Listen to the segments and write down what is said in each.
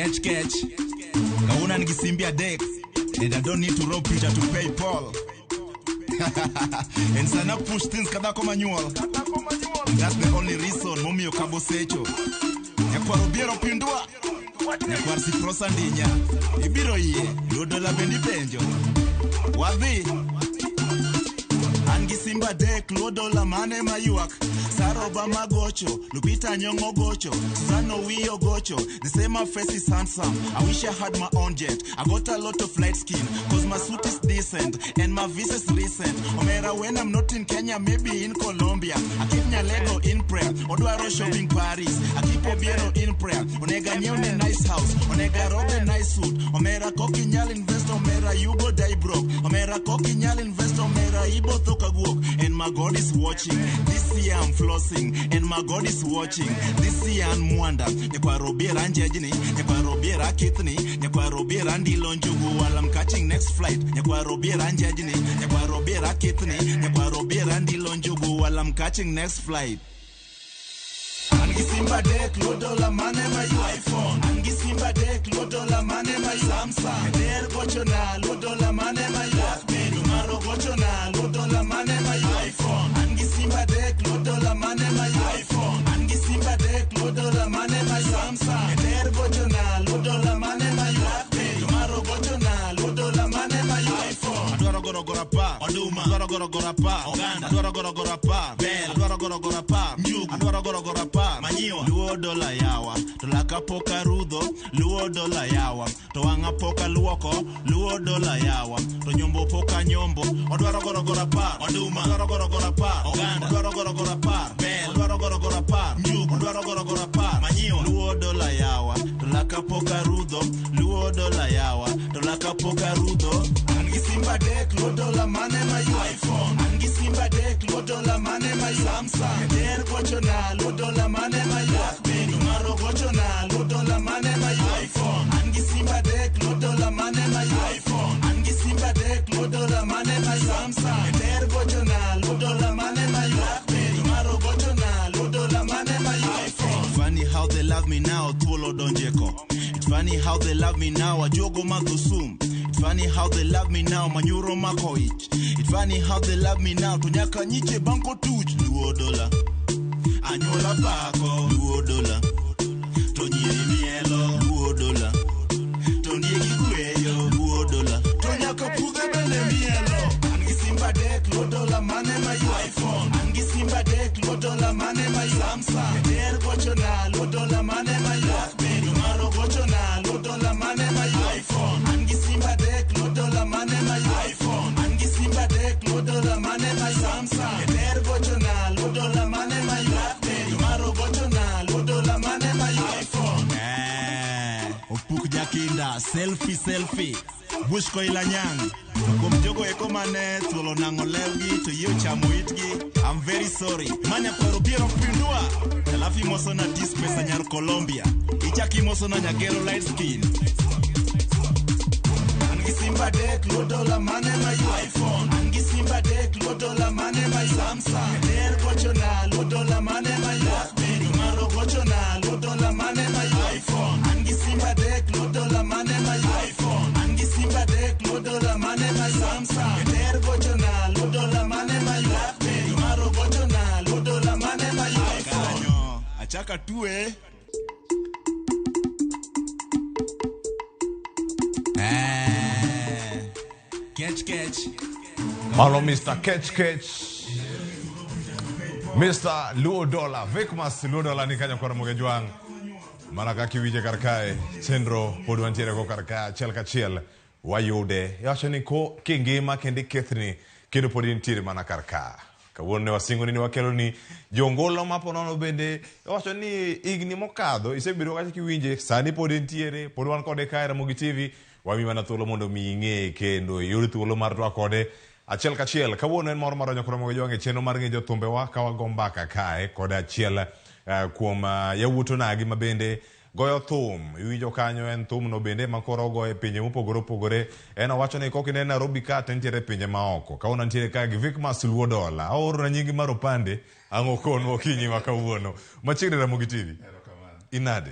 Catch. Kauna ngisimbia deck. And I don't need to rob Peter to pay Paul. And sana push things kadako manual. That's the only reason mommy okabo secho. Nyakwa robiero pindua. Nyakwa siprosa ndinya. Ibiro ye. $1 bendi benjo. Wabi. Angisimba deck $1 mane mayuak. Saroba magocho, Lupita nyongo gocho, Suzano wio gocho. The same my face is handsome. I wish I had my own jet. I got a lot of light skin, cause my suit is decent and my visa is recent. Omera when I'm not in Kenya, maybe in Colombia. I keep Nyalego in prayer. Oduaro shopping Paris. I keep Obiero in prayer. Onega nyone nice house. Onega robe nice suit. Omera koki nyal invest. Omera you go die broke. Omera koki nyal invest. Omera ibo thoka guok. And my God is watching. This year I'm flossing, and my God is watching. This year I'm mwanda. Nyakwa robiera anjejini. Nyakwa robiera kitni. Nyakwa robiera ndilonjugu while I'm catching next flight. Nyakwa robiera anjejini. Nyakwa robiera kitni. Nyakwa robiera ndilonjugu while I'm catching next flight. Angisimba deck $1 mane my iPhone. Angisimba deck $1 mane my Samsung. Der gocho na $1 mane my BlackBerry. Maro gocho na $1 mane my iPhone. Angisimba deck $1 mane my iPhone. Angisimba deck $1 mane my Samsung. Der gocho na $1 mane my BlackBerry. Maro gocho na $1 mane my iPhone. Adoro goro pa. Oduma. Adoro goro pa. Oganda. Adoro goro pa. Bell. Adoro goro pa. Nyugu. Adoro goro pa. Manyiwa. $1 yawa. Tolaka poka rudo. $1 yawa. Toanga poka luoko. $1 yawa. Tonyombo poka nyombo. Adoro goro pa. Oduma. Adoro goro pa. Oganda. Adoro goro pa. Bell. Adoro goro pa. Nyugu. Adoro goro pa. Manyiwa. $1 yawa. Tolaka poka rudo. $1 yawa. Tolaka poka rudo. Angisimba deck $1 mane my iPhone. Angisimba deck $1 mane my Samsung. Der gocho na $1 mane my BlackBerry. Maro gocho na $1 mane my iPhone. Angisimba deck $1 mane my iPhone. Angisimba deck $1 mane my Samsung. Der gocho na $1 mane my BlackBerry. Maro gocho na $1 mane my iPhone. It's funny how they love me now, Tuolo Donjeko. It's funny how they love me now, Ajogo Magusum. It's funny how they love me now, Manyuro Makoich. It's funny how they love me now, Tunyaka Niche Banko Tuch, $1. Anyola Bako, $1. Tonyiri Mielo, $1. Tonyeki Kueyo, $1. Tonyaka Puge Bele Mielo. Angisimba deck $1 mane my iPhone. Angisimba deck $1 mane my Samsung. Der gocho na $1 mane my BlackBerry. Maro gocho na $1 mane my iPhone. Angisimba deck $1 mane my iPhone. Angisimba deck $1 mane my Samsung. Der gocho na $1 mane my BlackBerry. Maro gocho na $1 mane my iPhone. Opuk jakinda selfie. Bush ko ilanyang. Kum jogo eko mane tulo nango lewgi to yo chamo itgi. I'm very sorry. Manya kwaro biero pindua. Alafi moso na dispesa nyar Colombia. Ichaki moso na nyagero light skin. Angisimba deck $1 mane my iPhone. Angisimba deck $1 mane my Samsung. Der gocho na $1 mane my BlackBerry. Maro gocho na $1 mane my iPhone. Angisimba deck $1 mane my iPhone. Angisimba deck $1 mane my Samsung. Der gocho na $1 mane my BlackBerry. Maro gocho na $1 mane my iPhone. Achaka tuwe. Catch. Hello, Mr. Catch. Mr. $1. VICMASS $1 ni kanya kwa Ramogi juang. Manaka kiwije karkae. Chendro podwantiere ko karka chel ka chiel. Wayude. Yacho ni ko kingima kendi kethni. Kendo podintiere mana karka. Kawuone wasingo ni wakelo ni jongolo maponono bende. Yacho ni igni mokadho. Isebiro kachi kiwije. Sani podintiere. Podwan kode kae Ramogi TV. Wami mana thuolo mondo mi ing'e kendo yuri thuolo mar twa kode achiel kachiel. Kawuono en mor mar onyo Ramogi juang chenro mar ng'e jothumbewa ka wago mbaka kae kod achiel kuom yawuoto nagi mabende goyo thum. Iwinjo kanyo en thum no bende makoro goyo e pinje mopogore opogore. En owacho ni kokine Nairobi ka nitiere pinje maoko. Kawuono nitiere ka gi VICMASS $1. Aoro na nyingi mar opande ang'o kon okinyi ma kawuono. Machiegni Ramogi TV. Inade?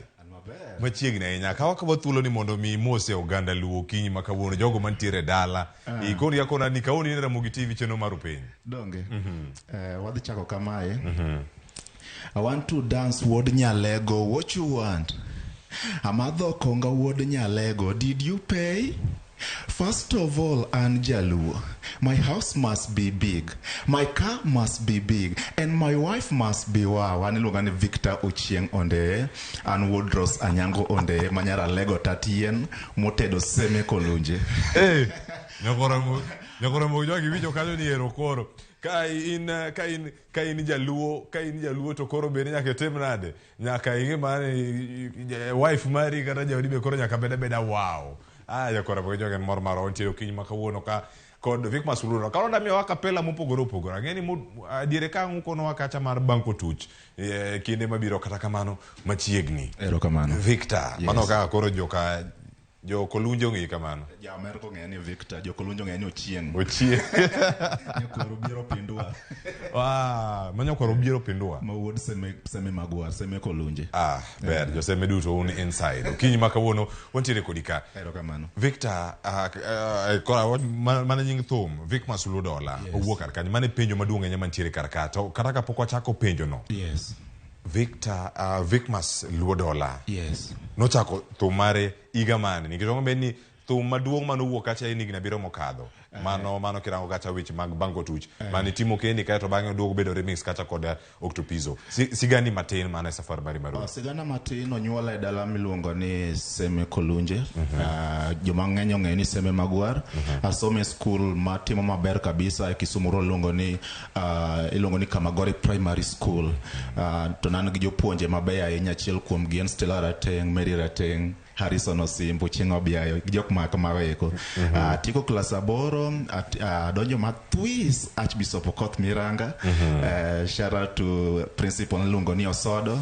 machiegni ahinya kawa ka thuolo ni mondo mi mose oganda luo kinyi makawuono jogo mantiere dala ikoni yakona ni kaoni ni Ramogi TV cheno maru piny donge wadhi chako kamae. I want to dance wod nyalego. What you want? Amadho konga wod nyalego. Did you pay? First of all, Anjaluo, my house must be big, my car must be big, and my wife must be wow. Anilungani Victor Ochieng onde, and Woodros Anyango onde, manyara lego tatien, motedo seme kolunje. Hey, nyakora mo jogi wicho kanyo ni erokoro. Ka in jaluo to koro bende nyaka tem nade nyaka inge mane wife mari kata jawdi be koro nyaka beda wow yakora bo jogen mor maro ontiero kinyi makawuono ka kod VICMASS LUODOLLAR karonda mi wakapela mopogore opogore ngeni diere ka ngukono wakacha mar banko tuch kinde mabiro kata kamano machiegni erokamano Victor mano ka koro jo kolunjo ngi kamano ja America ngeni Victor jo kolunjo ngeni Ochieng nyakoro biro pindua manyakoro biro pindua mawuod seme magwar seme kolunje ber jo seme duto un inside kinyi makawuono wantiere kodika erokamano Victor kora mana nying thum VICMASS LUODOLLAR owuok kar kanyo mane penjo maduong' enya mantiere kar ka to kata kapok wachako penjo no yes Victor VICMASS LUODOLLAR yes nochako thum mare iga mane nikech ong'e ni thum maduong' manowuok kacha in higni abiriyo mokadho mano kirango kacha wich mag banko tuch mane timo keni kae to bang'e oduogo bedo remix kacha kod Octopizo sigani matin mane safar mari maru sigana matin onyuola e dala miluongo ni Seme Kolunje joma ng'eny ong'e ni Seme Magwar asome school matimo maber kabisa e Kisumu iluongo ni Kamagori Primary School to nan gi jopuonje mabeyo ahinya achiel kuom gi en Stella Rateng, Mary Rateng, Harrison Osimbo, Chingo Biayo, jok maweko. Tiko klas 8, donjo matwis Archbishop Okoth Miranga. Shout out to Principal Lungoni Osodo.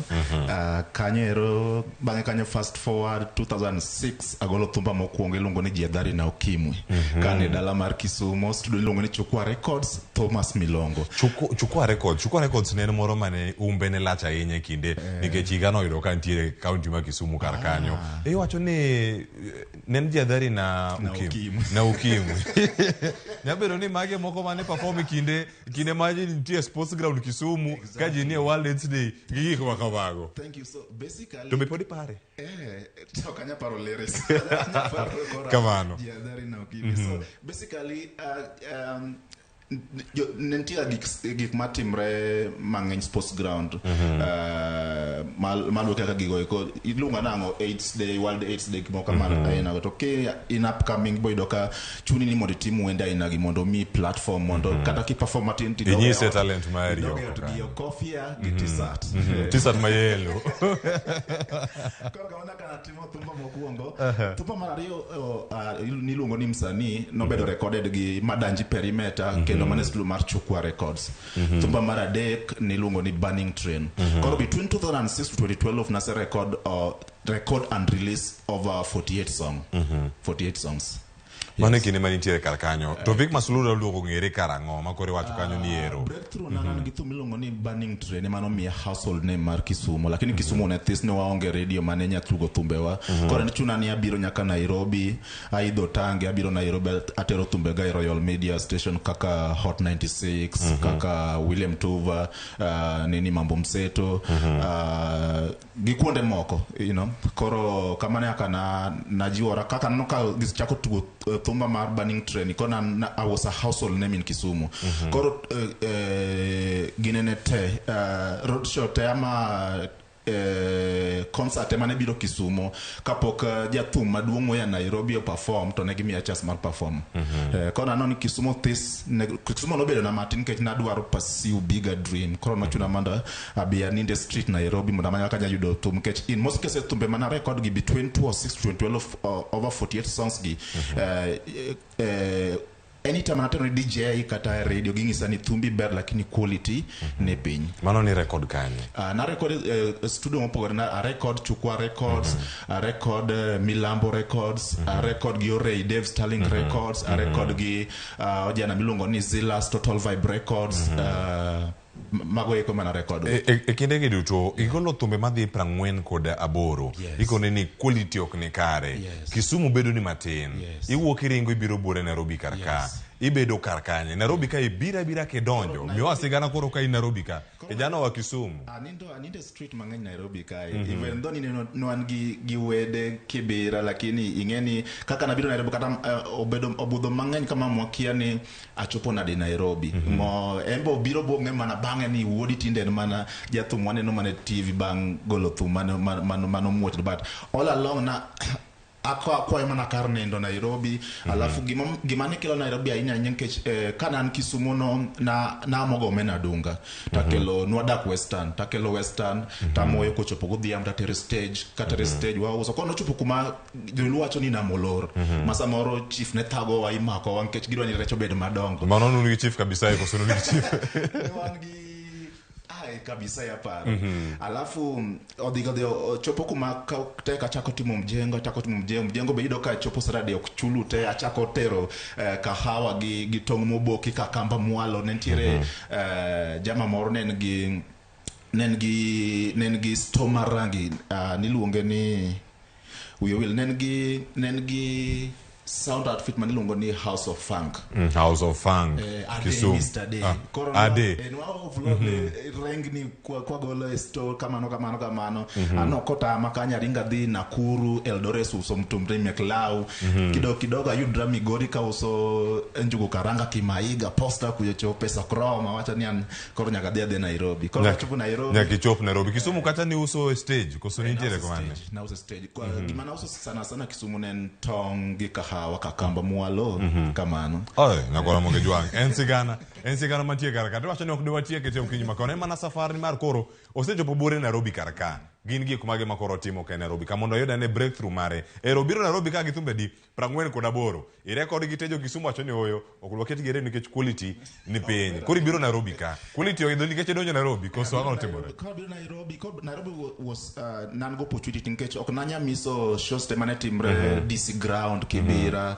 Kanyero, bange kanyo fast forward 2006, agolo thumba mokuonge Lungoni Jiadhari na Ukimwi. Kane dala mar Kisumu, studio Lungoni Chukwa Records, Thomas Milongo. Chukwa Records nene moro mane umbene lacha yenye kinde. Nike chigano ido kantiere kaunti ma Kisumu kar kanyo. Wacho ni nen Jiadhari na ukimwi nyabero ni mage moko mane perform kinde maji nitie sports ground Kisumu kaji ni World AIDS Day gigi kwa kawago. Thank you. So basically to be podi pare so kanya paro lyrics kamano Jiadhari na ukimwi. So basically nentia gik matimre mang'eny sports ground maluo kaka gigo eko ilunga nango AIDS Day, World AIDS Day kimo kamano aina to ke in upcoming boy doka chuni ni mondo timu wenda ina gi mondo mi platform mondo kata ki perform atin ti dogo se talent mari yo kofia gi t-shirt t-shirt mayelo kwa kaona kana timo tumba mokuongo tumba marario nilungo ni msanii no bedo recorded gi Madanji Perimeter kendo mane studio mar Chukwa Records. Tumba mara dek nilungo ni Burning Train. Koro between 2006 to 2012 nase record and release over 48 songs. Mane kine manitiere kar kanyo to VICMASS LUODOLLAR luogo ngere karango makore wacho kanyo ni ero breakthrough nana gi thumilongo ni Burning Train mano mi household name mar Kisumu lakini Kisumu ne this ne waonge radio mane nyatrugo thumbewa koro chuna ni abiro nyaka Nairobi aidho tange abiro Nairobi atero thumbega Royal Media Station kaka Hot 96 kaka William Tuva nini Mambo Mseto gikuonde moko koro kamane aka najiwora kaka noka gichako tugo thumba mar Burning Train kona I was a household name in Kisumu koro ginene te road show te ama concert mane biro Kisumu kapok jathum maduong' ya Nairobi perform to ne gimiya chance mar perform kona non Kisumu no bedo na matin kech nadwaro pursue bigger dream koro no chuna manda abia in the street Nairobi mondo manya kanya yudo thum kech in most cases thumbe mana record gi between 2006 to 2012 over 48 songs gi anytime anatero DJ kata radio gingisa ni thumbi ber lakini quality ne piny mano ni record kanye na record studio mopogore na record Chukwa Records record Milambo Records record gi Ray Dave Sterling Records record gi ojana milongo ni Zilla's Total Vibe Records mago eko mana record e kinde gi duto igolo thumbe madhi 48 ikone ni quality ok ni kare Kisumu bedo ni matin iwuok iringo ibiro bure Nairobi karka ibedo karkanye Nairobi ka ibira kedonjo miwa sigana koro ka Nairobi ka kijana wa Kisumu anindo street mang'eny Nairobi ka even though ni no an gi wede Kibera lakini ingeni kaka nabiro Nairobi kata obudho mang'eny kama mwakia ni achopo nade Nairobi mo embo biro bonge mana bange ni wuodi tinde mana jathum waneno mana TV bang golo thum mano muoch but all along na akwa mana kar nindo Nairobi alafu gimane kelo Nairobi ahinya nkech kana Kisumu no na mogo mena dunga takelo nwadak western takelo western tamoyo kochopo godhiam tatere stage wa uso kono chopo kuma joluwacho ni na molor masamoro chief ne thago wa imako wa nkech gidwa ni recho bed madongo mano nunu chief kabisa iko sunu ni chief kabisa ya para alafu odigo chopo kuma teka chako timo mjengo beido ka chopo sarade okchulu te achako tero kahawa gi tong moboki kakamba mwalo nentiere jama moro nen gi stomarangi niluonge ni uyo will nen gi sound outfit manilongo ni House of Funk Kisumu Ade enwa vlog rengni kwa golo store kamano anokota makanya ringa dhi Nakuru Eldoret uso mtumre Meklau kidogo ayudra Migori ka uso njugu karanga Kimaiga posta kuyecho pesa kroma wacha ni koro nyaka dhi Nairobi koro chupu Nairobi nyaki chop Nairobi Kisumu kata ni uso stage koso nitiere komane na uso stage kwa gimana uso sana Kisumu nen tong gi wakakamba mwalo kamano nakora moge juang ensigana mantie karaka to wacho ni ok dwatie kete okinyi makone mana safari mar koro osechopo bure Nairobi karaka gin gi kumage makoro timo ka Nairobi kamondo yoda ne breakthrough mare robiro Nairobi ka githumbe di 48 irekod gi tejo Kisumu wacho ni oyo okulwaket gere nikech quality ni piny kuri biro Nairobi ka quality oidho nikech donjo Nairobi koso ango timore ka biro Nairobi was nan go opportunity nikech ok nanya miso shows te mane timre DC ground Kibera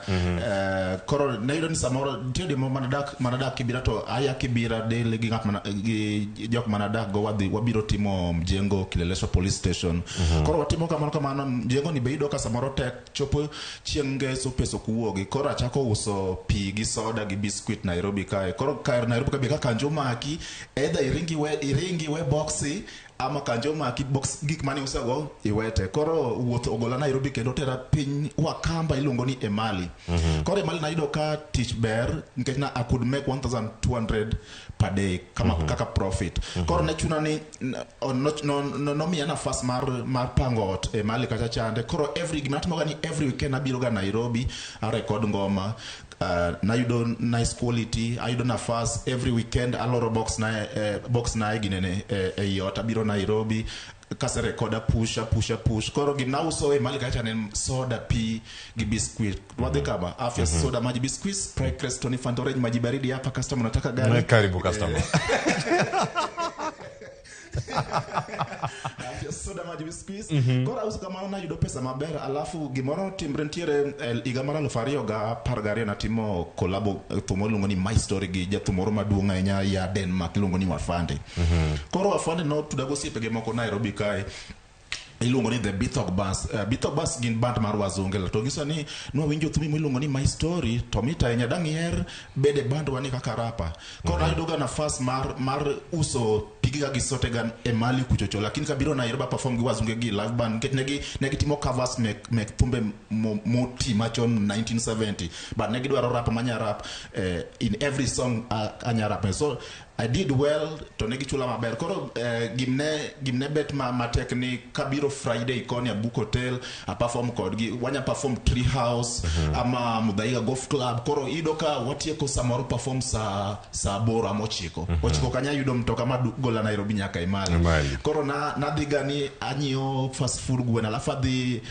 koro naido ni samoro tiede mo manadak Kibera to aya Kibera dele gi ngap gi jok manadak go wabiro timo mjengo Kileleshwa police station koro watimo kamano mjengo ni beido ka samoro tek chopo chienge so peso kuogi koro achako uso pi gi soda gi biscuit Nairobi kae koro kae Nairobi ka beka kanjo maki either iringi we boxi ama kanjo maki box gik mani usago iwete koro wuotho ogola Nairobi kendo tera piny wakamba iluongo ni Emali koro Emali naido ka teach bear nikech na I could make 1200 per day kaka profit koro ne chuna ni no mi ana fast mar pangot Emali kacha chande koro every weekend abiro ga Nairobi a record ngoma na nice quality I don't fast every weekend aloro box na ginene yota biro Nairobi kase recorda push koro ginauso Emali kacha nen soda pi gi biscuit wade kama afya soda maji biscuit Sprite Crest Tony Fanta Orange maji baridi hapa customer nataka gani karibu customer soda maji biscuits kora uso kama na yudo pesa maber alafu gimoro timbrentiere igamara lofario ga pargario na timo kolabo thumo lungo ni My Story gi jathumoro maduonga enya ya Denmark lungo ni Wafande koro Wafande no tudago sipege moko Nairobi kai ilungo ni the Bithog Bass gin band mar wazunge to giso ni no winjo thumi milungo ni My Story to mita enya dangier bede band wani kaka rapa koro idoga na fast mar uso pigiga gisote gan Emali kuchocho lakini kabiro Nairobi perform gi wazunge gi live band ket negi timo covers mek thumbe moti machon 1970 but negi dwaro rap manya rap in every song anya rap so I did well to negi chula maber koro gimne bet ma technique kabiro Friday koni a Book Hotel a perform kodgi wanya perform Tree House ama Mudaiga Golf Club koro idoka watieko samoro perform sa bora mochiko kanya yudo mtoka madugo agola Nairobi nyaka Imali. Koro nadhi gani anyio fast food gwena alafu adhi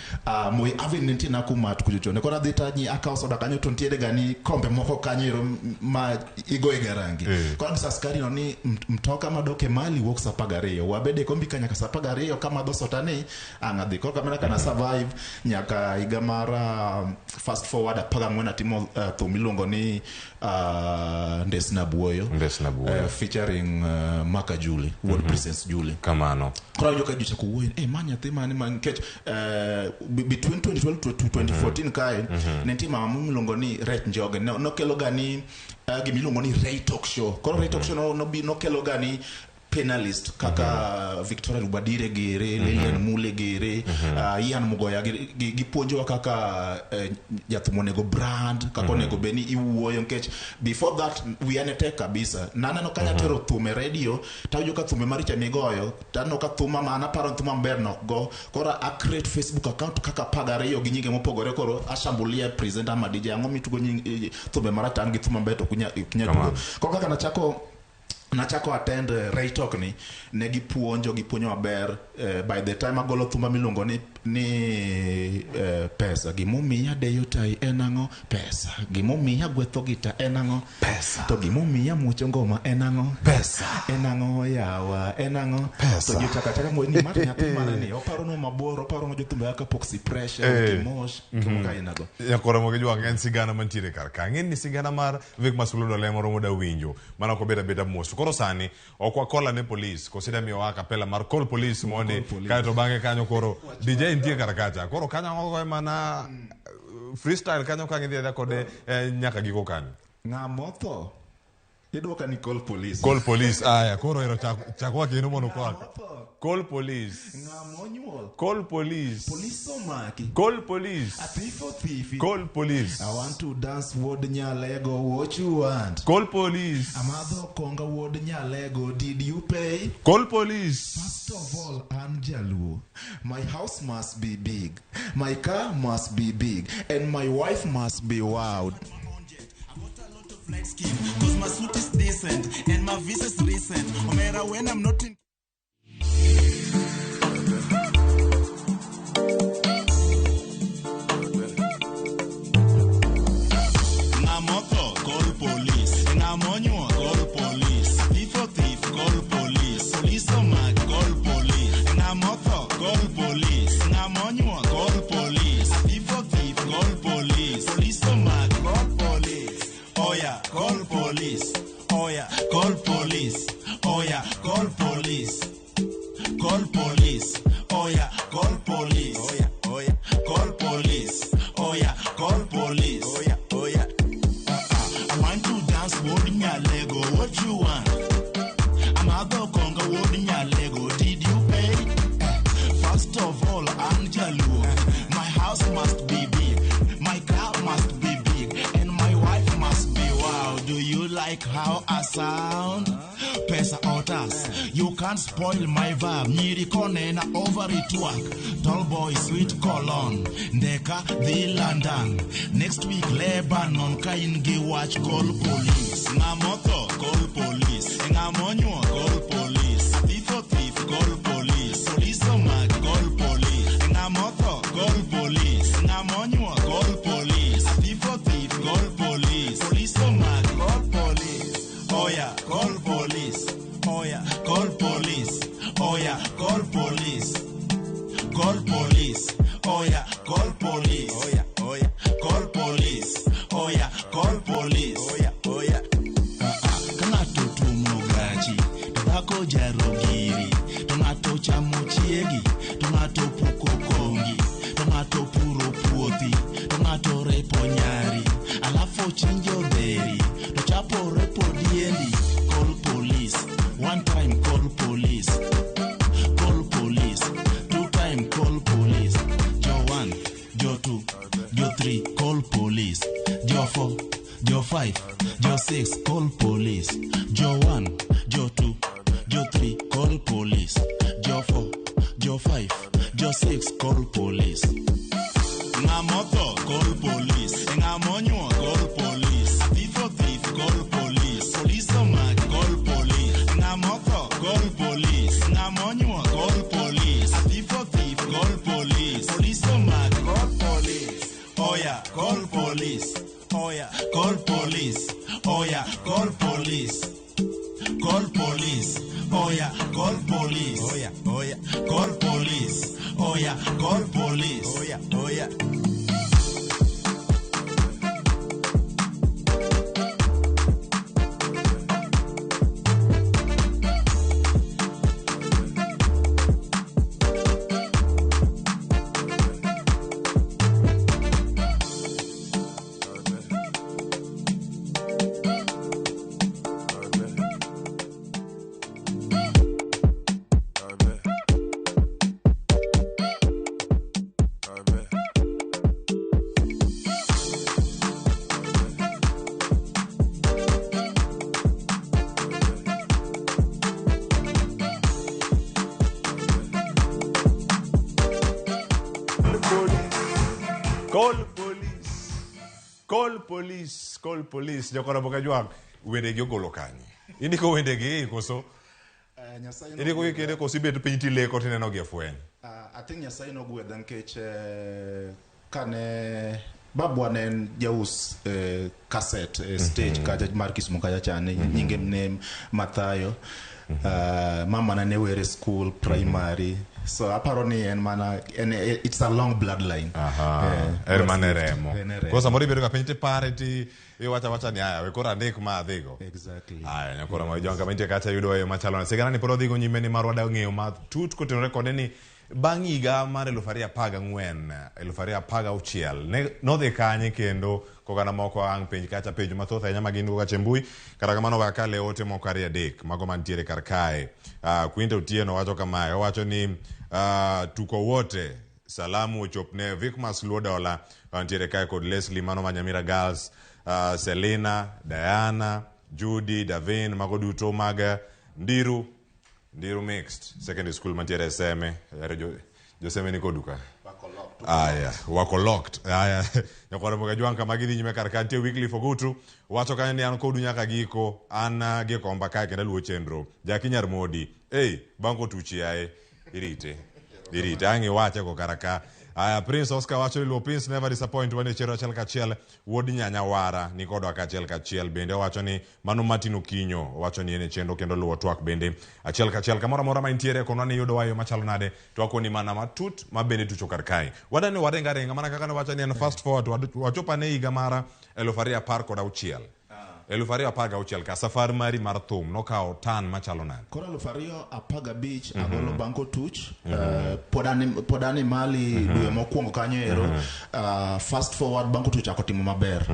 Moi Avenue nitie na kuma tukujochone. Koro adhi tanyi akawo soda kanyo to ntiere gani kombe moko kanyo ma igoye garangi. Koro sa askari no ni mtoka madoke Mali wuok saa 12 wabede kombi ka nyaka saa 12 kama dho sota ni angadhi. Koro kamera kana survive nyaka higa mara fast forward 14 atimo thum miluongo ni Ndesna Buoyo featuring Maka Julie World Princess Julie kamano. Koro joka jucha kuwoy manya tema ni mankech between 2012 to 2014 kae nenti mama miluongo ni Ret Njoge no kelo gani gimiluongo ni Ray Talk Show. Koro Ray Talk Show no kelo gani panelist kaka Victoria Lubadire gere Lilian Mule gere Ian Mugoya gipuonjo kaka jathumonego brand kaka onego beni iwuoyo nkech before that we anete kabisa naneno kanya tero thume radio tawjo ka thume maricha migoyo tano ka thuma mana paro thuma mber nok go. Koro a create Facebook account kaka pagare gi nyinge mopogore. Koro ashambulia presenter ma DJ ango mitugo nyinge thume maratan gi thuma mber to kunya koro kaka nachako attend Ray Talk ni ne gipuonjo maber. By the time agolo thumba miluongo ni pesa gimomiya deyo tai enango pesa gimomiya gwetho gita enango pesa to gimomiya mucho ngoma enango pesa enango yawa enango to jitaka mo ni mar nyathi manani oparo no maboro oparo no jothumba ka poxy pressure kimosh kimoka inago yakora mo gejwa ngen sigana mantiere kar ka ngin ni sigana mar VICMASS LUODOLLAR moro moda winjo mana ko beda mos. Koro sani okwa kola ne police kosida mi wa kapela mar call police moni ka to bange kanyo koro DJ ntie karakacha koro kanyo ngo mana freestyle kanyo kangi dia kode nyaka giko kanyo ngamotho idwoka ni call police aya koro ero chakwa kino mono kwa call police ngamonyuol call police somaki call police thief call police I want to dance word nyalego what you want call police amadho konga word nyalego did you pay call police. First of all I'm Jaluo. My house must be big, my car must be big, and my wife must be wild. Flight scheme, cause my suit is decent and my visa is recent. No matter when I'm not in Namoto, call police. Namonyo, call police. Thief, call police. Police omag, call police. Namoto, call police. Namonyo, call police. Thief, call police. Police omag, call police. Oh yeah, call police. Oh yeah, call police. Oh yeah, call police. Call police. Oh yeah, call police. Oh yeah, call police. Oh yeah, call police. Oh yeah. I want to dance holding your Lego. What you want? I'm out the conga holding your Lego. Did you pay? First of all, I'm Jaluo. My house must be big. My car must be big. And my wife must be wow. Do you like how I sound? Pesa otas. You can't spoil my vibe. Nyiri kone na over it work. Tall boy, sweet cologne. Ndeka, the London. Next week, Lebanon. Kaingi watch, call police. Ngamoto, call police. Ngamonyo, call police. Thief, call police. Police omag, call police. Ngamoto, call police. Ngamonyo, call police. Thief, call police. Police omag, call police. Oh yeah, call police. Oh yeah, call police. Oh yeah, call police. Call police. Oh yeah, call police. Oh yeah, call police. Oh yeah, call police. Oh yeah. Kanato tumogachi, tabako jarogiri, tomato chamochiegi, tomato puko kongi, tomato puro puoti, tomato repo nyari, alafo chinjo deri, to chapo repo diendi. Call police. One time call police. Call police. Two time call police. Joe 1, Joe 2, Joe 3, call police. Joe 4, Joe 5, Joe 6, call police. Joe 1, Joe 2, Joe 3, call police. Joe 4, Joe 5, Joe 6, call police. Ngamoto, call police. Ngamonyo, call police. Thief, call police. Police omag, call police. Ngamoto, call police. call police. Oh yeah, call police. Oh yeah, call police. Call police. Oh yeah, call police. Oh yeah, call police. Oh yeah, call police. Oh yeah. Call police. Jokora boka juang. Wende gi ogolo kanyi. Ini ko wende gi koso. Ini ko kende kosi bedo pinti leko tineno gi fwen. I think Nyasai no gwedha nkech kane babwa ne jaus cassette stage kaja mar Kisumu kaja chane nyinge ne Mathayo. Mama na ne were school primary. So apparently it's a long bloodline. Remo. Cosa mori bedo kapente parity e wacha ni aya we kora ndek ma dhigo. Exactly. Aya nyakora ma jonga mente kacha yudo e machalo. Sigana ni poro dhigo nyime ni marwada ng'eyo ma tut kotenore kode ni bang' higa mar 2014 ne nodhi kanye kendo kogana moko ang' penj kacha penj mathoth ahinya magin go kache mbui kata kamano wakale ote moko ariyo adek mago mantiere kar kae. Quinta Otieno wacho kamae, owacho ni tuko wote salamu ochopne VICMASS LUODOLLAR wantiere kae kod Leslie mano Manyamira Girls, Selena, Diana, Judy, Davin, mago duto mag Ndiru Mixed Secondary School mantiere Seme. Joseme niko duka. Wako locked. Nyakora mga juang kamagidi nyime karkantie weekly fogutu. Wacho kanya ni kodu nyaka giko. Ana giko omba kaya kenda luo chendro. Jaki Nyarmodi. Banko tuchi yae. Irite. Angi wache ko karaka. Prince Oscar wacho ni Prince never disappoint when chero achel kachiel. Wodi nyanya wara. Nikodo akachel kachiel. Bende wacho ni Manu Martin Okinyo. Wacho ni ene chendo kendo luo tuak bende. Achel kachiel. Kamora mora maintiere konwani yudo wayo machalo nade. Tuako ni mana matut. Mabende tucho karkai. Wadani warenga renga. Mana kakane wacho ni ene fast forward. Wachopa ne igamara. Elufaria parko da uchiel. Elufario apaga uchiel ka safar mari mar thum nokao tan machalo nade. Kora Elufario apaga beach agolo banko tuch podani mali dwe mokwongo kanyo ero fast forward banko tuch akotimo maber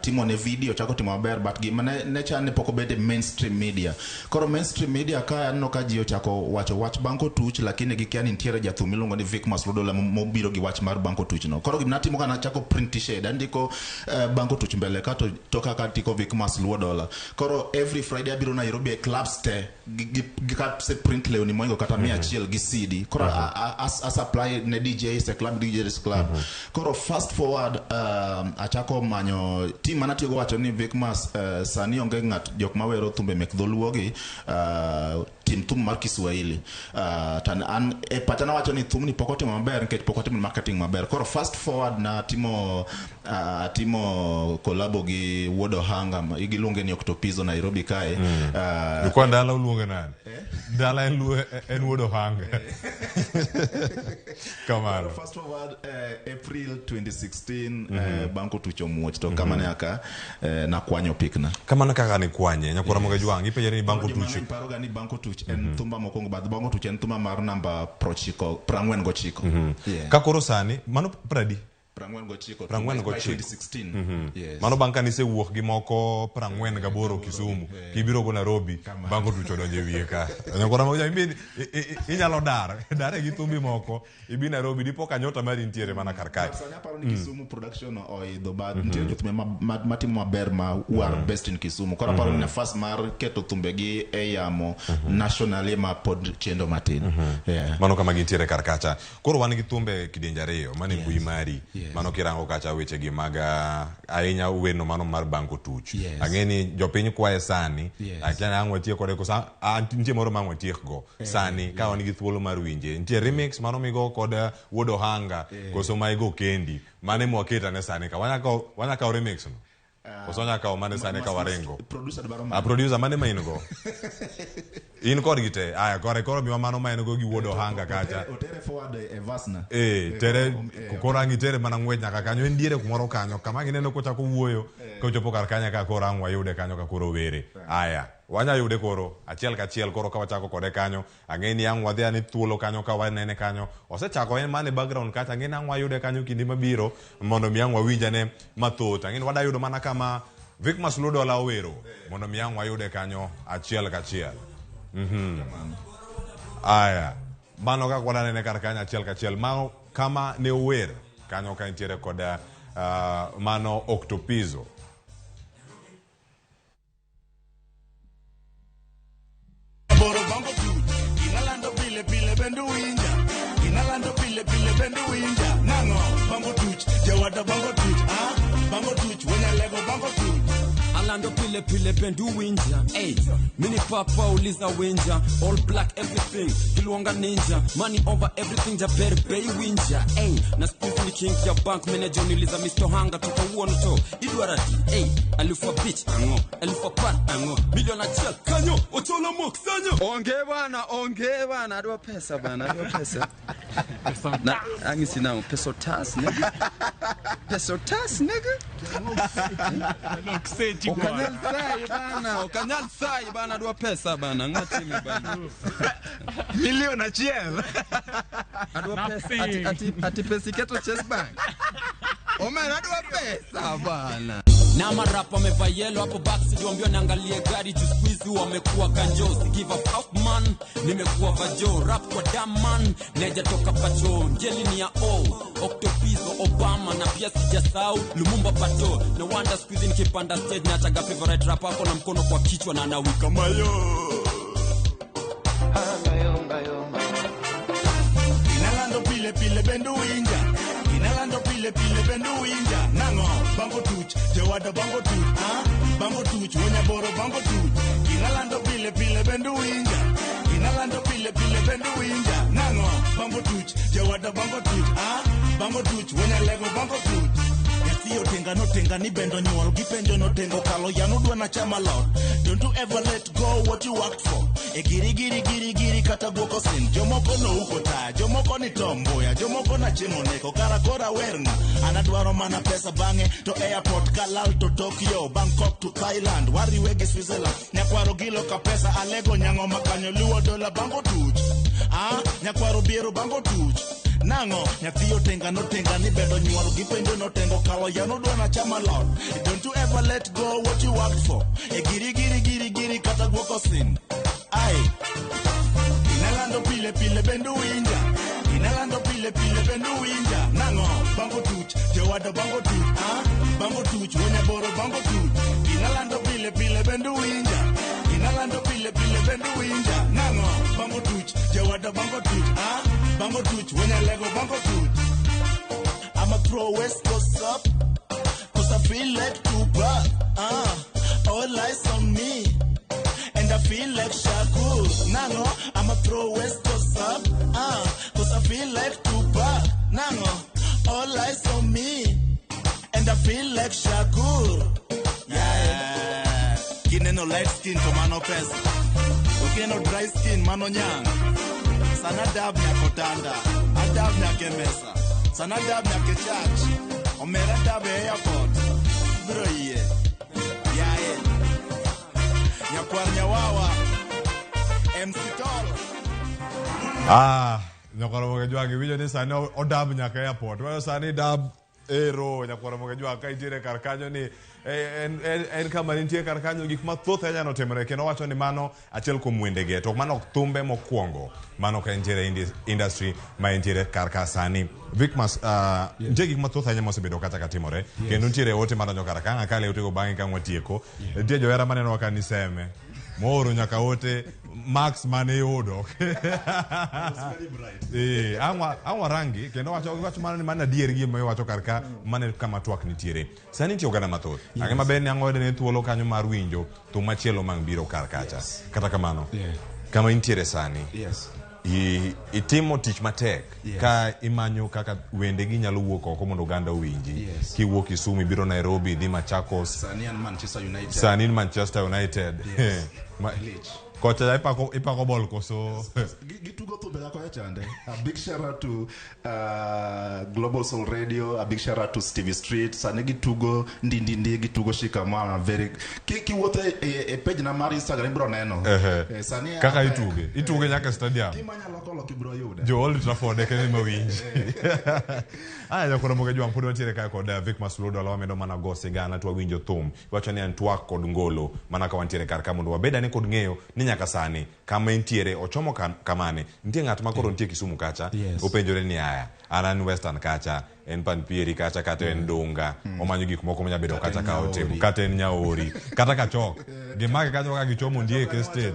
timo ne video chako timo maber but gima ne chane poko bede mainstream media. Kora mainstream media kaya no ka jio chako watch banko tuch lakini gikiani ntiere jathum miluongo ni VICMASS LUODOLLAR mobiro gi watch mar banko tuch no. Kora gima natimo kana chako print shade andiko banko tuch mbele kato toka katiko VICMASS LUODOLLAR. Koro every Friday abiro Nairobi clubs te se print leo ni moingo kata 100 gi CD. Koro as apply ne DJs club DJs club. Koro fast forward achako manyo team manatigo wacho ni VICMASS sani onge ngat jok mawero thumbe mek dholuogi tim thum mar Kiswahili. Tan an patana wacho ni thum ni pokotimo maber nikech pokotimo marketing maber. Koro fast forward na timo kolabo gi Wodo Hanga igilunge ni Octopizo Nairobi kae. Kwa ndala uluonge nani? Ndala en Wodo Hanga. Kamano. Fast forward April 2016 banko tucho muoch to kamane aka na kwanyo pikna. Kamana kaka ni kwanye nyakora mga juangi ipe ni banko tucho. Paroga ni banko tucho en thumba mokongo bad banko tucho en thumba mar namba prangwen gochiko. Kakoro sani mano pradi Prangwen gochiko 2016. Yes. Mano banka ni se wuok gi moko prangwen gaboro Kisumu. Kibiro go Nairobi. Banko tucho donje wiye ka. Nyakora mga juangi inyalo dare gi thumbi moko. Ibi Nairobi dipo kanyota mari ntiere mana karkai. Sanya paro ni Kisumu production o idho bad ntiere jotume matimo maber ma war best in Kisumu. Kora paro ni nafas mar keto thumbe gi eyamo nationally ma pod chendo matin. Mano kama gintiere karkacha. Koro wan gi thumbe kidenjareyo mani mbui mari. mano kirango kacha weche gi maga ainya weno mano mar banko tuch angeni jopiny kwae sani akana angwe tie kode kosa ntie moro mangwe tie go sani ka oni gi thuolo mar winje ntie remix mano migo kod wodo hanga koso maigo kendi mane mwaketa ne sani ka wanya ka remix no Osonya ka mane sane ka warengo. Producer mane maingo. In kod gite. Aya kore mi mano maingo gi wodo hanga kacha. Otere forward e vasna. Tere kokora ngitere mana ngwe nyaka kanyo endiere kumoro kanyo kama gineno kocha ko wuoyo ko chopo kar kanya ka kora ngwa yude kanyo ka koro were. Aya wanya yude koro achiel ka achiel koro ka wachako kode kanyo angeni angwa dhia ni thuolo kanyo ka wanene kanyo osechako en mane background kacha angeni angwa yude kanyo kindi mabiro mondo mi angwa winjane mathoth angeni wada yudo mana kama VICMASS LUODOLLAR wero mondo mi angwa yude kanyo achiel ka achiel. Aya mano ka wada nene kar kanyo achiel ka achiel mano kama ne wer kanyo ka intiere koda mano Octopizo. Alando pile bendu winja, hey, mini papa uliza winja, all black everything, Kiluanga ninja, money over everything, Jaber Bay winja, hey, na Stephen King ya bank manager uliza Mr. Hanga tuka uonoto, Idwarati, hey, alufa bitch ango, alufa pat ango, miliona chel kanyo, ochola mok sanyo. Onge bana, adwa pesa bana, adwa pesa. Na angisi na peso tas nigga. Peso tas nigga. Okanyal sai bana adwa pesa bana ngati mi bana. Milioni achiel. Adwa pesa ati pesa keto Chase Bank. Omera adwa pesa bana. Na marapa wamevaa yellow hapo backstage wambio naangalie gari juu squeeze wamekuwa kanjo give a fuck man nimekuwa vajo rap kwa damn man neja toka pacho ngeli ni ya Octopizo Obama na pia sijasahau Lumumba pato no wonder squeeze nikipanda stage na chaga favorite rap hapo na mkono kwa kichwa na anawika mayo Inalando pile bendu winja Inalando pile bendu winja Nango bango tuch Jawada bango tuch Bango tuch Wonya boro bango tuch Inalando pile bendu winja Inalando pile bendu winja Nango bango tuch Jawada bango tuch Bango tuch Wonya lego bango tuch Yasiyo no tenga ni bendo nyuol Gipenjo no tengo kalo yanudwa na chama lot Don't you ever let go what you worked for Giri kata gwoko sin Jomoko no ukota Jomoko ni tomboya Jomoko na chemo neko Karakora werna Anadwaro mana pesa bange To airport kalal to Tokyo Bangkok to Thailand Wari wege Switzerland Nyakwaro gilo ka pesa Alego nyango makanyo $1 bango tuch Nyakwaro biero bango tuch Nango, nyathiyo tenga no tenga ni bedo nyuol Gipenjo no tengo kalo yanudwa na chama lot Don't you ever let go what you worked for Giri kata gwoko sin Ay Inalando pile bendu winja Inalando pile bendu winja Nango, bango tuch Jawada bango tuch Bango tuch, wonya boro bango tuch Inalando pile bendu winja Inalando pile bendu winja Nango, bango tuch Jawada bango tuch Bango tuch, wonya lego bango tuch I'ma throw West Coast up Cause I feel like Tupac All eyes on me And I feel like Shakur Nango, I'ma throw West Coast up Cause I feel like Tupac Nango, all eyes on me And I feel like Shakur Yeah Kineno light skin to mano pesa Ukino dry skin mano nyang Sana dab nyakotanda Adab nyakemesa Sana dab nyakechach Omera dab airport Bro ye Yeah Nyakwar nyawawa MC Tol Nyakoro mokejwa giwijo ni sani odab nyaka airport Wayo sani dab ero Nyakoro mokejwa ka itire karkanyo ni en kama nintie karkanyo gik mathoth anyalo temore kendo wacho ni mano achiel kuom wendege to mano thumbe mokwongo mano ka intiere industry ma intiere karka sani VICMASS nitie gik mathoth anyalo mosebedo kata katimore kendo nitiere ote madonjo karka akale otego bang'e ka mwatieko nitie johera maneno ka niseme moro nyaka ote Max mane yudo. Angwa rangi kendo wacho mana dier gi ma wacho karka mane kama twak nitiere. Sani nitie oganda mathoth. Ange maber ni ang'ode ne thuolo kanyo mar winjo to machielo mang biro karkacha. Kata kamano. Kama intiere sani. Itimo tich matek ka imanyo kaka wende gi nyalo wuok oko mondo oganda owinji. Kiwuok Kisumu biro Nairobi dhi Machakos. Sani in Manchester United. Kocha ipako ball koso gitugo thumbe ga kocha chande. A big shout out to Global Soul Radio, a big shout out to Stevie Street. Sani gitugo ndindi gitugo shikamana very ki wote e page na mar Instagram bro neno. Sani kaka ituge nyaka stadium. Kimanya lokolo kibro yuda. Jo Old Trafford kene mawinji. Aya kora moga jwang podo ntiere ka kod VICMASS LUODOLLAR wamedo mana go sigana to winjo thum. Wacho ni antwak kod ngolo mana ka wantiere kar ka mondo wabeda ni kod ng'eyo ni nyaka sani kama intiere ochomo kamane nitie ng'at ma koro nitie Kisumu kacha openjore ni aya anan Western kacha en Panpieri kacha kata en Dunga omanyo gik moko manya bedo kacha ka otimo kata en Nyaori kata Kachok gimake kacha ka gichomo ndie ke state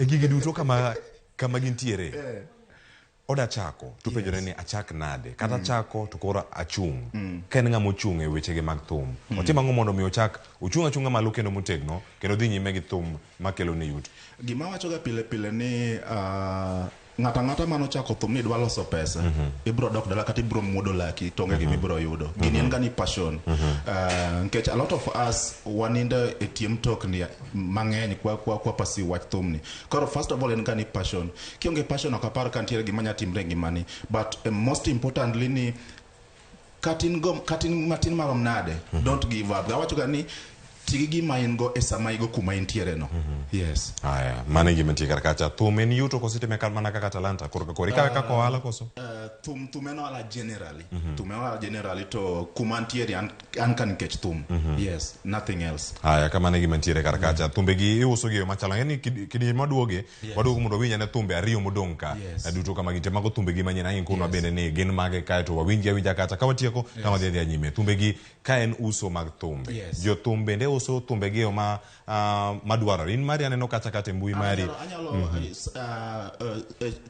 gige duto kama gintiere oda chako tu penjore ni achak nade kata chako to koro achung ken ng'ama ochung e wechege mag thum otima ng'o mondo mi ochunga malo kendo motegno kendo dhi nyime gi thum makelo ne yuto. Gima wacho ga pile ni ngata mano chako thum ni dwa loso pesa ibro dok dala kata ibro muodo laki tonge gi ibro yudo gini en gani passion nkech a lot of us waninde e tiem tok ni mang'eny kwa pasi wach thum ni koro first of all en gani passion kionge passion okapar kantiere gima nya timre gimani but most importantly ni katin matin marom nade don't give up gawacho gani tigi ma in go esama igo kuma intiere no. Yes. Aya, management karkacha thum en yuto kositime kar mana kaka talanta kori ka ko ala koso. Thum eno ala generally. Thum eno ala generally to kuma intiere an kan kech thum. Yes, nothing else. Aya, kama management karkacha thumbe gi iuso gi machala yani kidi maduoge waduogo mondo winya ne thumbe ariyo modonka duto kama gite mago thumbe gi manyina in kuno bende ne gin mage kae to winja kata ka watieko kama dhi anyime thumbe gi ka en uso mag thumbe. Jo thumbe bende uso thumbe gi madwaro in mari aneno kata mbui mari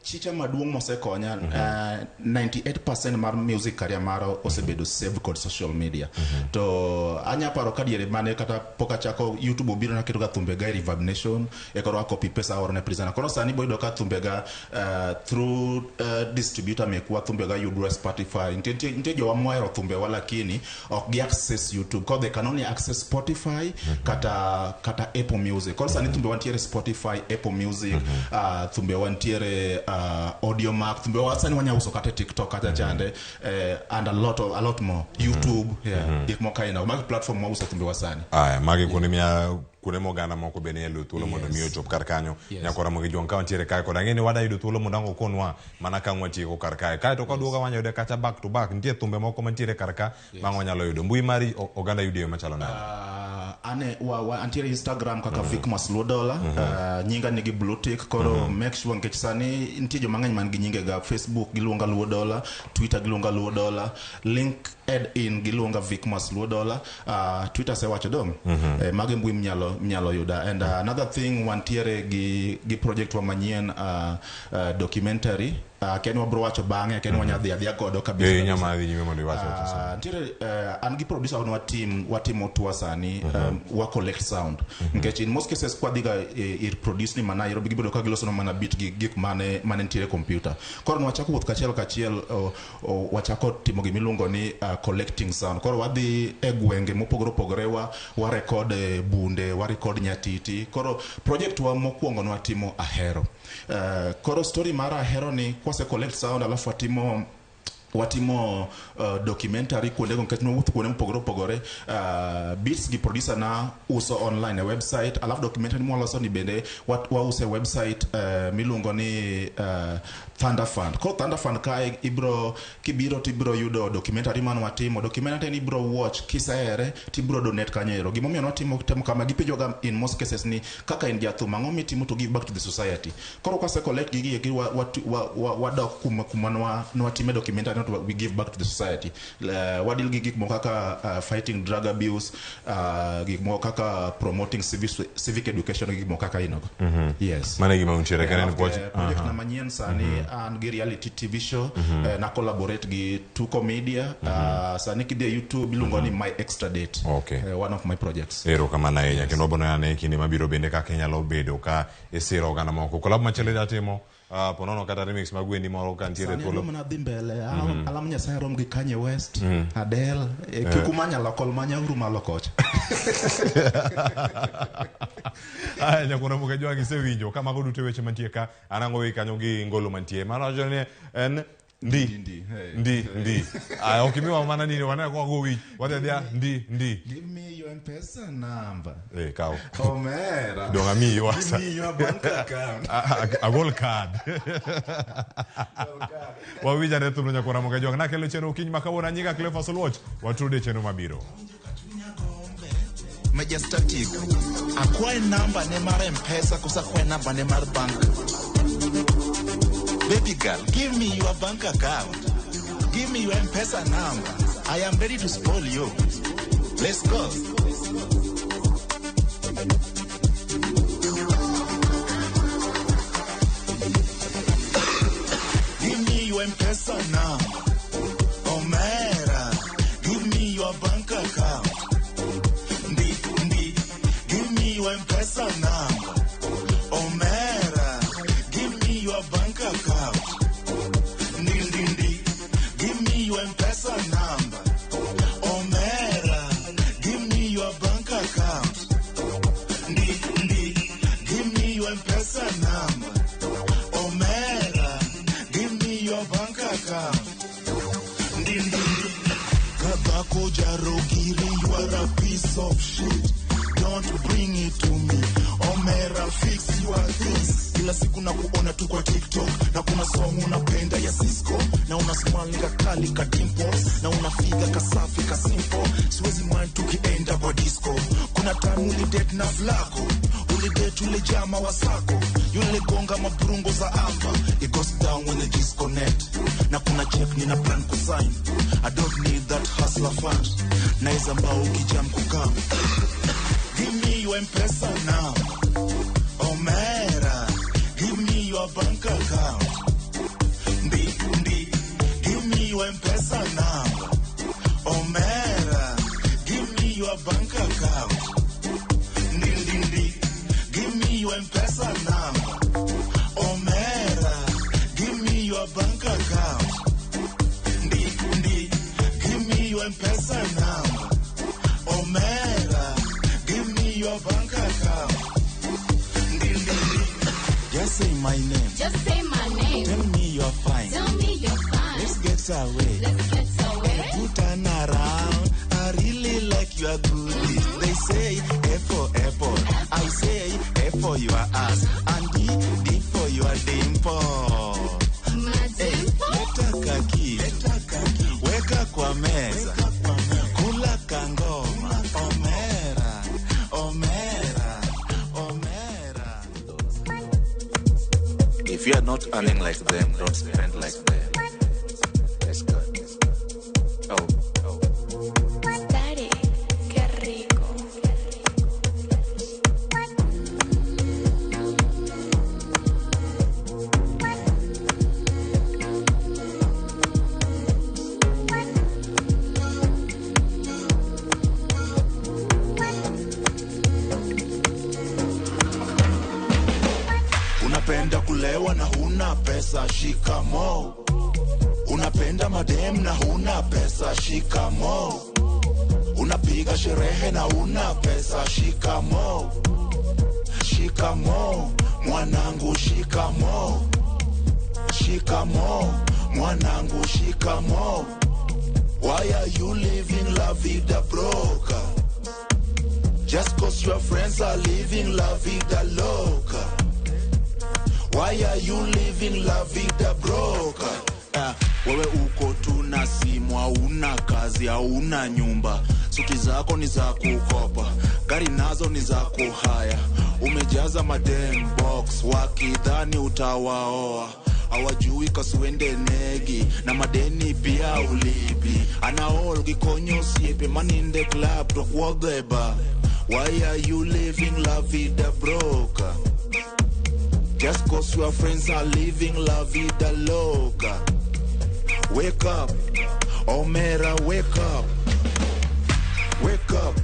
chicha maduong' mosekonya 98% mar music career maro osebedo saved kod social media to anya paro kadiere mane kata poka chako YouTube obiro na keto thumbe ga Reverb Nation e koro copy pesa oro ne prisana kono sani boydo ka thumbe ga through distributor mekwa thumbe ga yudo Spotify inte jo amwero thumbe wala kini ok gi access YouTube because they can only access Spotify kata Apple Music. Kwa sani thumbe wantiere Spotify, Apple Music, thumbe wantiere Audio Mac, thumbe wasani wanya uso kata TikTok kata chande and a lot more YouTube, ikmo kaina magi platform uso thumbe wasani. Aya magi kunemia kunemo gana moko bene yelo thuolo mondo mi ochop kar kanyo nyakora mogi jwan kaun tiere kai koda ngeni wada yudo thuolo mondo konwa mana ka ngwati ko kar kai to kaduoga wanyo yude kacha back to back nitie thumbe moko mantiere kar ka mango nyalo yudo mbui mari oganda yudo machalo na ane antiere Instagram kaka VICMASS LUODOLLAR nyinga nigi blue tick koro make sure ngech sani nitie jo mang'eny man gi nyinge ga Facebook giluonga LUODOLLAR, Twitter giluonga LUODOLLAR, LinkedIn giluonga VICMASS LUODOLLAR, Twitter se wacho dong mage mbui mnyalo yuda and another thing wantiere gi project wa manyien documentary ken wabro wacho bange ken wanyadhi adhia godo kabisa nyama dhi nyime mondo wacho tire an gi producer on watimo tour sani wa collect sound ngech in most cases kwa diga produce ni mana Nairobi gibedo ka giloso no mana beat gik mane tire computer koro wachako wuoth kachiel wachako timo gimiluongo ni collecting sound koro wadhi e gwenge mopogore wa record bunde wa record nyatiti koro project wa mokwongo no watimo Ahero koro story mara Ahero ni kwase collect sound alafu watimo documentary kuonde ng'et no wuth kuonde pogore beats gi producer na uso online website alafu documentary mo loso ni bende wa use website miluongo ni Thunder Fund. Ko Thunder Fund kai kibiro tibiro yudo documentary man watimo documentary ni bro watch kisaere tibiro donate kanyero gimomiyo watimo temo kama gipenjoga in most cases ni kaka in jathum ang'o mitimo to give back to the society koro kwase collect gigi wadok kuma no watime documentary not we give back to the society. Wadil gig mo kaka fighting drug abuse, gig mo kaka promoting civic education gig mo kaka ino. Yes. Mana gima unchire kenen project na manyen sani and reality TV show na collaborate gi Tuko Media sani kide YouTube lungoni My Extra Date. Okay. One of my projects. Ero kama na yenya kino bono yana kini mabiro bende ka Kenya lo bedo ka esiro kana moko collab machele datemo ponono kata remix magwendi moro kantiere polo sana dimbele alamnya sayrom gi Kanye West Adele kikumanya local manya uruma lokocha aya kuna mukejo angisewinjo kama kodute weche mantie ka anango we kanyo gi ngolo mantie mara jone en ndi okimiwa mana nini wana kwa go wi what they are ndi give me your M-Pesa number kao Omera donga mi yo asa give me your bank account a gold card wa wija retu nya kora mukejo na kelo chero kinyi makabona nyika Clever Soul Watch watude cheno mabiro Majestic akwae number ne mar M-Pesa kusa kwae number ne mar bank. Baby girl, give me your bank account. Give me your M-Pesa number. I am ready to spoil you. Let's go. Give me your M-Pesa number. Omera, give me your bank account. Give me your M-Pesa number. Omera, give me your bank account. Give me your M-Pesa number. Omera, give me your bank account. Give me your M-Pesa number. Omera, give me your bank account. Kabako Jarogiri, you are a piece of shit. Don't bring it to me. Omera, fix your things. Kila siku na kuona tu kwa TikTok. Na kuna song unapenda ya Cisco. Na una smile nika kali ka dimples. Na unafiga kasafi ka simple. Siwezi mind tukienda kwa disco. Kuna time ulidate na flako. Ulidate ulejama wasako. Yule gonga mabrungo za amba. It goes down when they disconnect. Na kuna check nina plan kusign. I don't need that hustler fund. Na iza mbao ukijam kukam. Give me your M-Pesa now. Omera, give me your bank account. Give me your M-Pesa number. Omera, give me your bank account. Give me your M-Pesa number. Omera, give me your bank account. Give me your M-Pesa number. Omera, give me your bank account. Just say my name. Just say my name. Tell me you're fine. Tell me you're fine. Let's get away. Let's get away. You turn around. I really like your goodies. They say A for apple. I say A for your ass. And D for your dimple. My dimple. Leta kaki. Weka kwa meza. Kula kangoma. Omera. If you are not earning like them, don't spend like them. That's good. Oh. Daddy, qué rico. Unapenda kulewa na huna pesa, shikamo. Unapenda madem na huna pesa, shikamo. Unapiga sherehe na huna pesa, shikamo. Shikamo, mwanangu shikamo. Shikamo, mwanangu shikamo. Why are you living la vida broca? Just cause your friends are living la vida loca. Why are you living la vida broca? Wewe uko tu na simu, hauna kazi, hauna nyumba. Suti zako ni za kukopa, gari nazo ni za kuhaya. Umejaza madem box, wakidhani utawaoa. awajui kasuende negi na madeni pia ulipi anaol gikonyo siepe maninde club to kwogeba. Why are you living la vida broca? Just cause your friends are living la vida loca. Wake up, Omera, wake up. Wake up,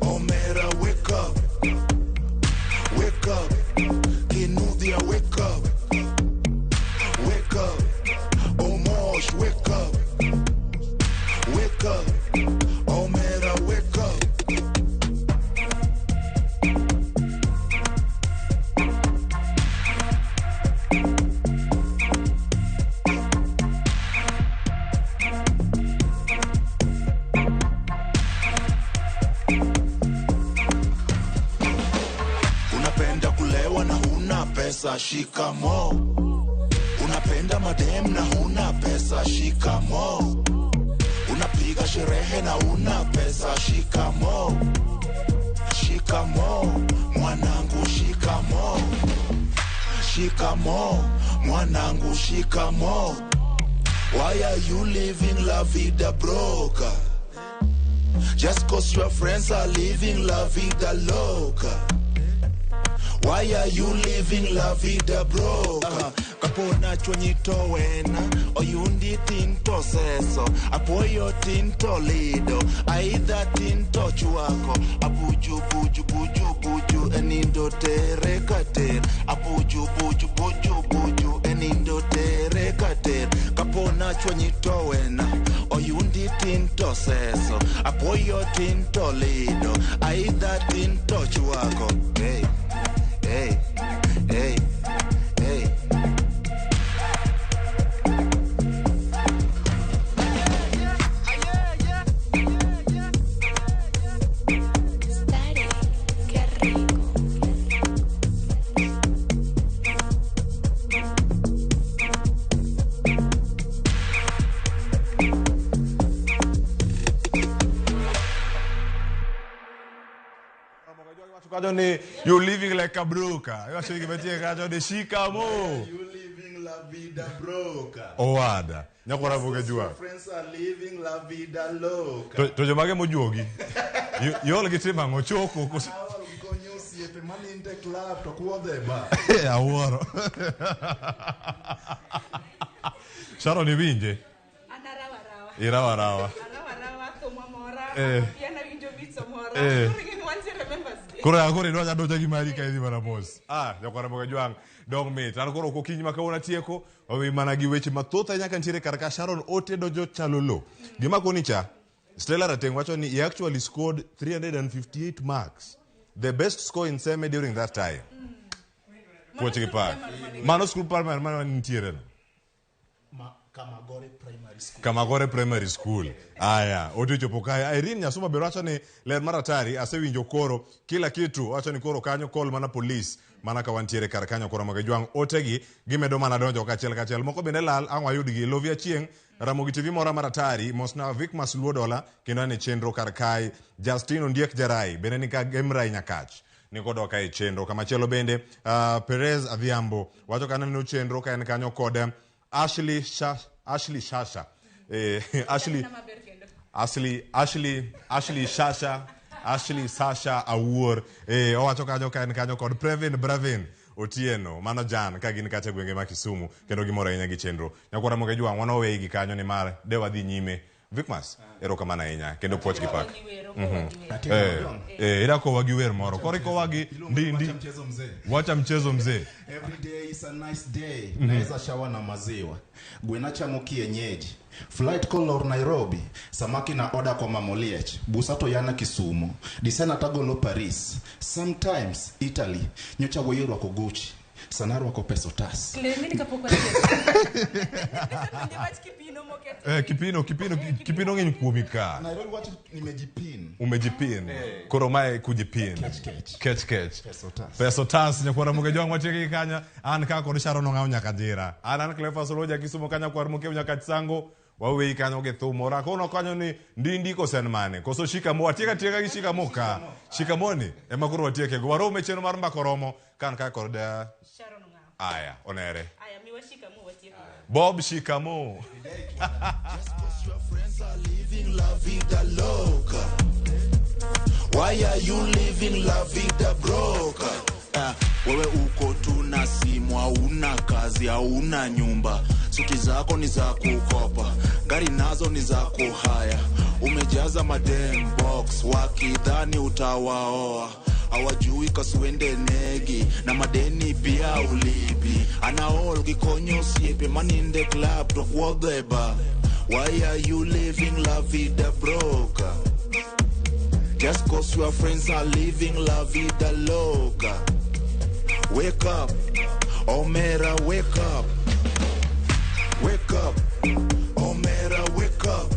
Omera, wake up. Wake up, Kinudia, wake up. Wake up, Omosh, wake up. Wake up, Omera, wake up. Pesa shikamo, unapenda madem na huna pesa shikamo, unapiga sherehe na una pesa shikamo, shikamo mwanangu shikamo, shikamo mwanangu shikamo. Why are you living la vida broca? Just cause your friends are living la vida loca. Why are you living la vida broca? Kapona chonyito wena oyundi tinto seso apoyo tinto lido aida tinto chuako abuju buju buju buju enindo tere kater abuju buju buju buju enindo tere kater kapona chonyito wena oyundi tinto seso apoyo tinto lido aida tinto chuako. Hey. Hey, hey, hey. Static, qué rico. You living like a broker. You actually give de shikamo. You living la vida broca. Owada. Nyakora bogejua. Friends are living la vida loca. To jomage mojuogi. You all get mango choko. Gikonyo siepe maninde club to kwogeba. Aworo. Sharon ibinje. Anarawa. Irawa. Anarawa tomamora. Piana winjo bitso mora. Ringin once remembers. Kora ndo adoja gimarika hivi mara boss. Nyakora bogejwang. Dong me. Tan koro ko kinyi makaona tieko. Owe mana gi weche mathoth nyaka ntiere karaka Sharon ote dojo chalolo. Gima konicha Stella Rateng wacho ni he actually scored 358 marks. The best score in Seme during that time. Pochi pa. Mano school primary man ntiere. Kamagore primary school. Aya, ote chopo kai. Irene nyasuma beracha ni ler maratari asewinjo koro kila kitu wacho ni koro kanyo call mana police mana ka wantiere kar kanyo koro magejwang otegi gimedo mana donjo kachiel moko bende lal angwa yudgi Lovia Chieng Ramogi TV mora maratari mosna VICMASS LUODOLLAR kendo ne chenro kar kai Justin Ondiek Jarai bende ni ka Gemrai Nyakach nikodo ka e chenro kama chelo bende Perez Adhiambo wacho kana no chenro ka en kanyo kod Ashley Shasha Ashley Sasha Awuor owacho kanyo kod Previn Bravin Otieno mano jan ka gin kacha gwenge ma Kisumu kendo gimoro ahinya gi chenro nyakora moge jwang wano we gi kanyo ni mar de wadhi nyime VICMASS ero kamana ahinya kendo poch gi pak ira ko wagi wer moro koriko wagi ndi wacha mchezo mzee. Every day is a nice day. Naweza shawa na maziwa gwena chamo kienyeji flight color Nairobi samaki na order kwa mamoliech busato yana Kisumu disena tagolo Paris sometimes Italy nyocha woyero ko Gucci sanaro ko peso tas Mimi kapoko kipino ngeni kuumika Nairobi watu umejipin koro mae kujipin catch peso tas nyakora mugejwa ngwacheki kanya an ka ko Sharon ngao nyakajira an Clever Soloja Kisumu kanya kwa muke nyakatsango wawe ikanyo gethumora kono kanyo ni ndiko senmane koso shikamo atieka gi shikamoka shikamoni emakuru atieke go waro mecheno mar mbakoromo kan ka korda Sharon ngao aya onere aya Bob shikamo. Just cause your friends are living la vida loca. Why are you living la vida broca? Wewe uko tu na simu, hauna kazi, hauna nyumba. Suti zako ni za kukopa, gari nazo ni za kuhaya. Umejaza madem box, wakidhani utawaoa. Hawajui kasuende negi, na madeni pia ulipi. Anaol gikonyo siepe, man in the club, to whatever. Why are you living la vida broca? Just cause your friends are living la vida loca. Wake up, Omera, wake up. Wake up, Omera, wake up.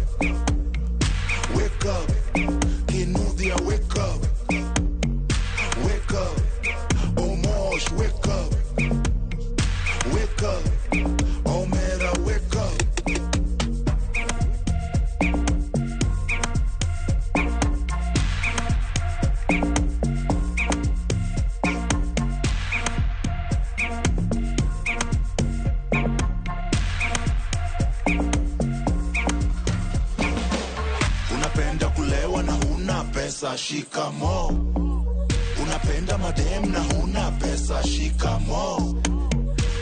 Wake up, Kinudia, wake up. Wake up, Omosh, wake up. Wake up, Omera, wake up. Unapenda kulewa na huna pesa, shikamo. Unapenda madem na huna pesa, shikamo.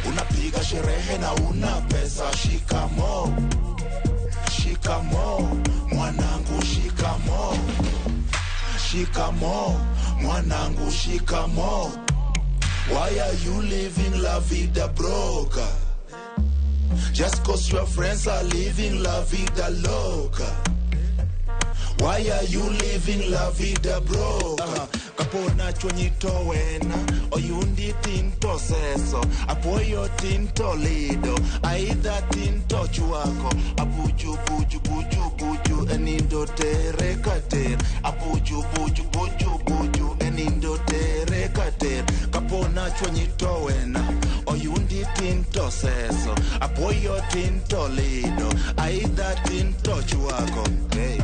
Unapiga sherehe na huna pesa, shikamo. Shikamo, mwanangu, shikamo. Shikamo, mwanangu, shikamo. Why are you living la vida broca? Just cause your friends are living la vida loca. Why are you living la vida broca? Kapona chonyito wena, oyundi tinto seso. Apoyo tinto lido, aida tinto chuako. Abuju buju buju buju, enindo tere kater. Abuju buju buju buju, enindo tere kater. Kapona chonyito wena, oyundi tinto seso. Apoyo tinto lido, aida tinto chuako. Hey,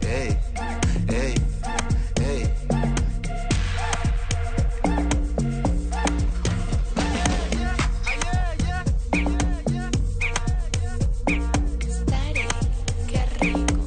hey, hey, hey. Stare, qué rico.